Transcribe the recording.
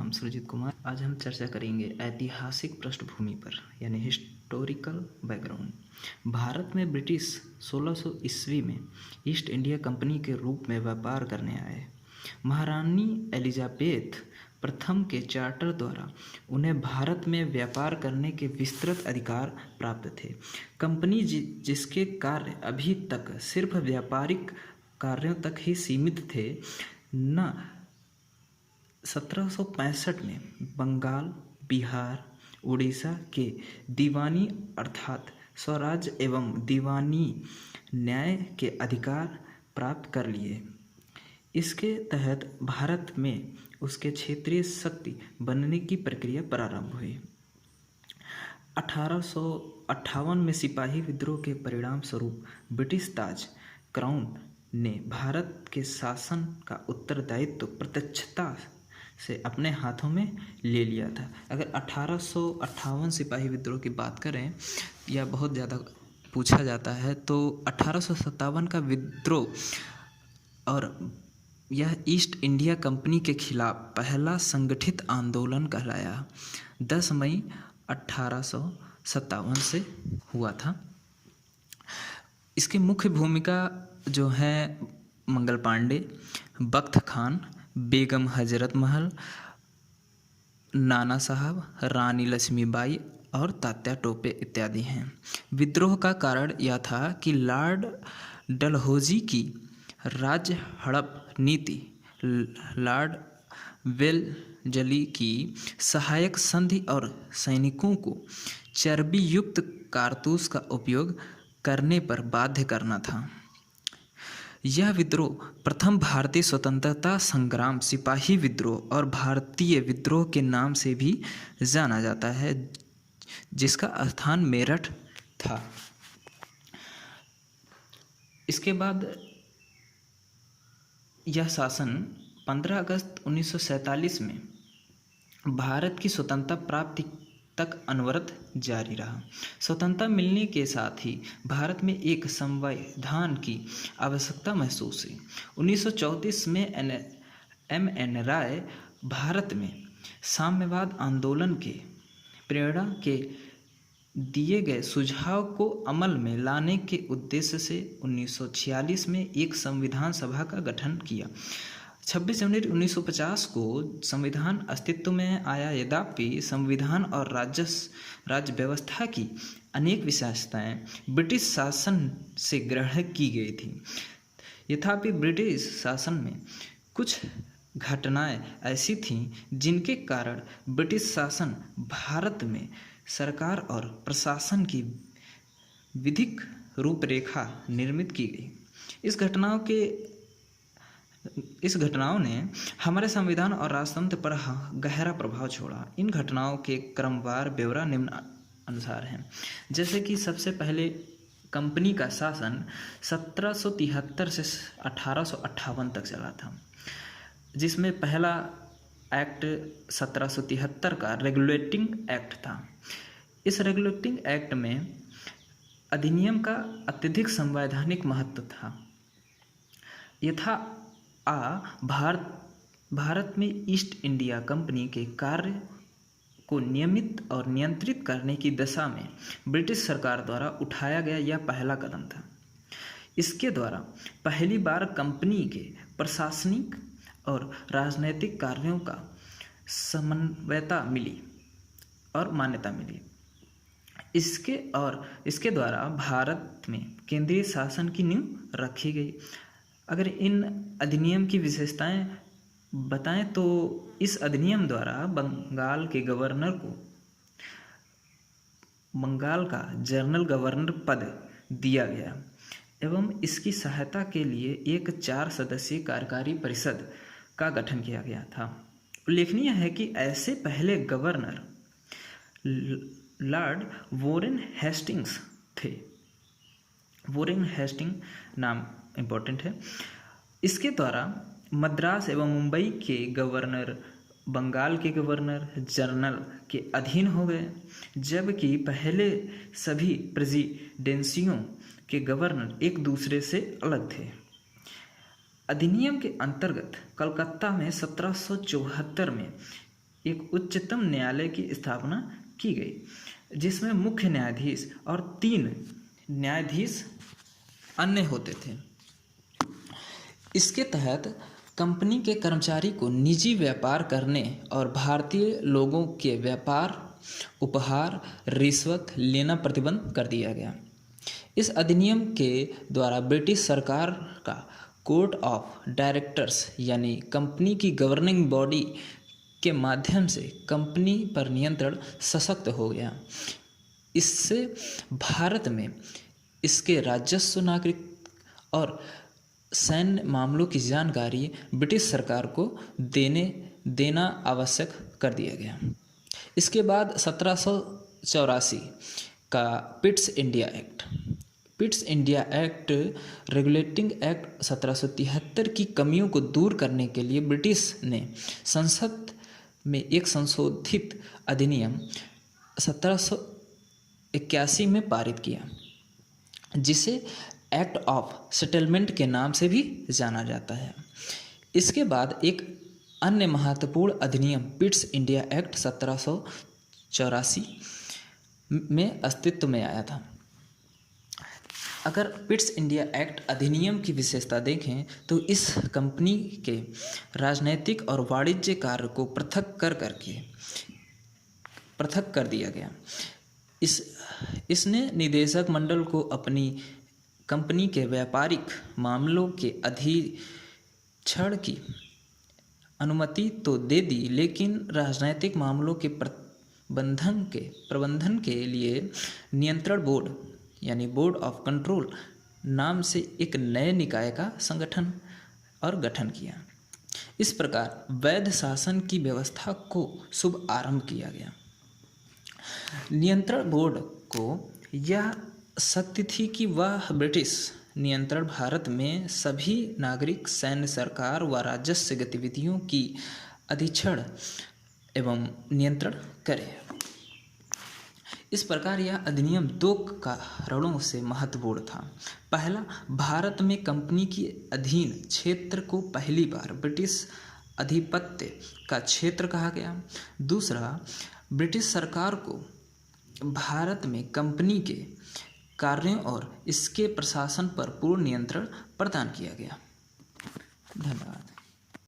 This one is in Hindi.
नाम सुरजीत कुमार। आज हम चर्चा करेंगे ऐतिहासिक पृष्ठभूमि पर यानी हिस्टोरिकल बैकग्राउंड। भारत में ब्रिटिश 1600 ईस्वी में ईस्ट इंडिया कंपनी के रूप में व्यापार करने आए। महारानी एलिजाबेथ प्रथम के चार्टर द्वारा उन्हें भारत में व्यापार करने के विस्तृत अधिकार प्राप्त थे। कंपनी जिसके कार्य अभी तक सिर्फ व्यापारिक कार्यों तक ही सीमित थे, न 1765 में बंगाल, बिहार, उड़ीसा के दीवानी अर्थात स्वराज एवं दीवानी न्याय के अधिकार प्राप्त कर लिए। इसके तहत भारत में उसके क्षेत्रीय शक्ति बनने की प्रक्रिया प्रारंभ हुई। 1858 में सिपाही विद्रोह के परिणाम स्वरूप ब्रिटिश ताज क्राउन ने भारत के शासन का उत्तरदायित्व प्रत्यक्षता से अपने हाथों में ले लिया था। अगर 1858 सिपाही विद्रोह की बात करें या बहुत ज़्यादा पूछा जाता है तो 1857 का विद्रोह और यह ईस्ट इंडिया कंपनी के खिलाफ पहला संगठित आंदोलन कहलाया। 10 मई 1857 से हुआ था। इसकी मुख्य भूमिका जो है मंगल पांडे, बख्त खान, बेगम हजरत महल, नाना साहब, रानी लक्ष्मीबाई और तात्या टोपे इत्यादि हैं। विद्रोह का कारण यह था कि लॉर्ड डलहौजी की राज्य हड़प नीति, लॉर्ड वेलजली की सहायक संधि और सैनिकों को चर्बी युक्त कारतूस का उपयोग करने पर बाध्य करना था। यह विद्रोह प्रथम भारतीय स्वतंत्रता संग्राम सिपाही विद्रोह और भारतीय विद्रोह के नाम से भी जाना जाता है, जिसका स्थान मेरठ था। इसके बाद यह शासन 15 अगस्त 1947 में भारत की स्वतंत्रता प्राप्ति तक अनवरत जारी रहा। स्वतंत्रता मिलने के साथ ही भारत में एक संविधान की आवश्यकता महसूस हुई। 1934 में एम.एन. राय भारत में साम्यवाद आंदोलन के प्रेरणा के दिए गए सुझाव को अमल में लाने के उद्देश्य से 1946 में एक संविधान सभा का गठन किया। 26 जनवरी 1950 को संविधान अस्तित्व में आया। यद्यपि संविधान और राज्य व्यवस्था की अनेक विशेषताएं ब्रिटिश शासन से ग्रहण की गई थी, तथापि ब्रिटिश शासन में कुछ घटनाएं ऐसी थीं जिनके कारण ब्रिटिश शासन भारत में सरकार और प्रशासन की विधिक रूपरेखा निर्मित की गई। इस घटनाओं ने हमारे संविधान और राजतंत्र पर गहरा प्रभाव छोड़ा। इन घटनाओं के क्रमवार ब्यौरा निम्न अनुसार हैं। जैसे कि सबसे पहले कंपनी का शासन 1773 से 1858 तक चला था, जिसमें पहला एक्ट 1773 का रेगुलेटिंग एक्ट था। इस रेगुलेटिंग एक्ट में अधिनियम का अत्यधिक संवैधानिक महत्व था। भारत में ईस्ट इंडिया कंपनी के कार्य को नियमित और नियंत्रित करने की दिशा में ब्रिटिश सरकार द्वारा उठाया गया यह पहला कदम था। इसके द्वारा पहली बार कंपनी के प्रशासनिक और राजनैतिक कार्यों का समन्वयता मिली और मान्यता मिली। इसके द्वारा भारत में केंद्रीय शासन की नींव रखी गई। अगर इन अधिनियम की विशेषताएं बताएं तो इस अधिनियम द्वारा बंगाल के गवर्नर को बंगाल का जनरल गवर्नर पद दिया गया एवं इसकी सहायता के लिए एक 4 सदस्यीय कार्यकारी परिषद का गठन किया गया था। उल्लेखनीय है कि ऐसे पहले गवर्नर लॉर्ड वोरेन हेस्टिंग्स थे। वोरेन हेस्टिंग नाम इम्पोर्टेंट है। इसके द्वारा मद्रास एवं मुंबई के गवर्नर बंगाल के गवर्नर जनरल के अधीन हो गए, जबकि पहले सभी प्रेसिडेंसियों के गवर्नर एक दूसरे से अलग थे। अधिनियम के अंतर्गत कलकत्ता में 1774 में एक उच्चतम न्यायालय की स्थापना की गई, जिसमें मुख्य न्यायाधीश और 3 न्यायाधीश अन्य होते थे। इसके तहत कंपनी के कर्मचारी को निजी व्यापार करने और भारतीय लोगों के व्यापार, उपहार, रिश्वत लेना प्रतिबंध कर दिया गया। इस अधिनियम के द्वारा ब्रिटिश सरकार का कोर्ट ऑफ डायरेक्टर्स यानी कंपनी की गवर्निंग बॉडी के माध्यम से कंपनी पर नियंत्रण सशक्त हो गया। इससे भारत में इसके राजस्व, नागरिक और सैन्य मामलों की जानकारी ब्रिटिश सरकार को देना आवश्यक कर दिया गया। इसके बाद 1784 का Pitt's India act regulating act 1773 की कमियों को दूर करने के लिए ब्रिटिश ने संसद में एक संशोधित अधिनियम 1781 में पारित किया, जिसे एक्ट ऑफ सेटलमेंट के नाम से भी जाना जाता है। इसके बाद एक अन्य महत्वपूर्ण अधिनियम पिट्स इंडिया एक्ट 1784 में अस्तित्व में आया था। अगर पिट्स इंडिया एक्ट अधिनियम की विशेषता देखें तो इस कंपनी के राजनैतिक और वाणिज्य कार्य को पृथक कर दिया गया। इसने निदेशक मंडल को अपनी कंपनी के व्यापारिक मामलों के अधीक्षण की अनुमति तो दे दी, लेकिन राजनैतिक मामलों के प्रबंधन के लिए नियंत्रण बोर्ड यानी बोर्ड ऑफ कंट्रोल नाम से एक नए निकाय का गठन किया। इस प्रकार वैध शासन की व्यवस्था को शुभ आरंभ किया गया। नियंत्रण बोर्ड को यह शक्ति थी कि वह ब्रिटिश नियंत्रण भारत में सभी नागरिक, सैन्य, सरकार व राजस्व गतिविधियों की अधीक्षण एवं नियंत्रण करे। इस प्रकार यह अधिनियम 2 कारणों से महत्वपूर्ण था। पहला, भारत में कंपनी के अधीन क्षेत्र को पहली बार ब्रिटिश आधिपत्य का क्षेत्र कहा गया। दूसरा, ब्रिटिश सरकार को भारत में कंपनी के कार्यों और इसके प्रशासन पर पूर्ण नियंत्रण प्रदान किया गया। धन्यवाद।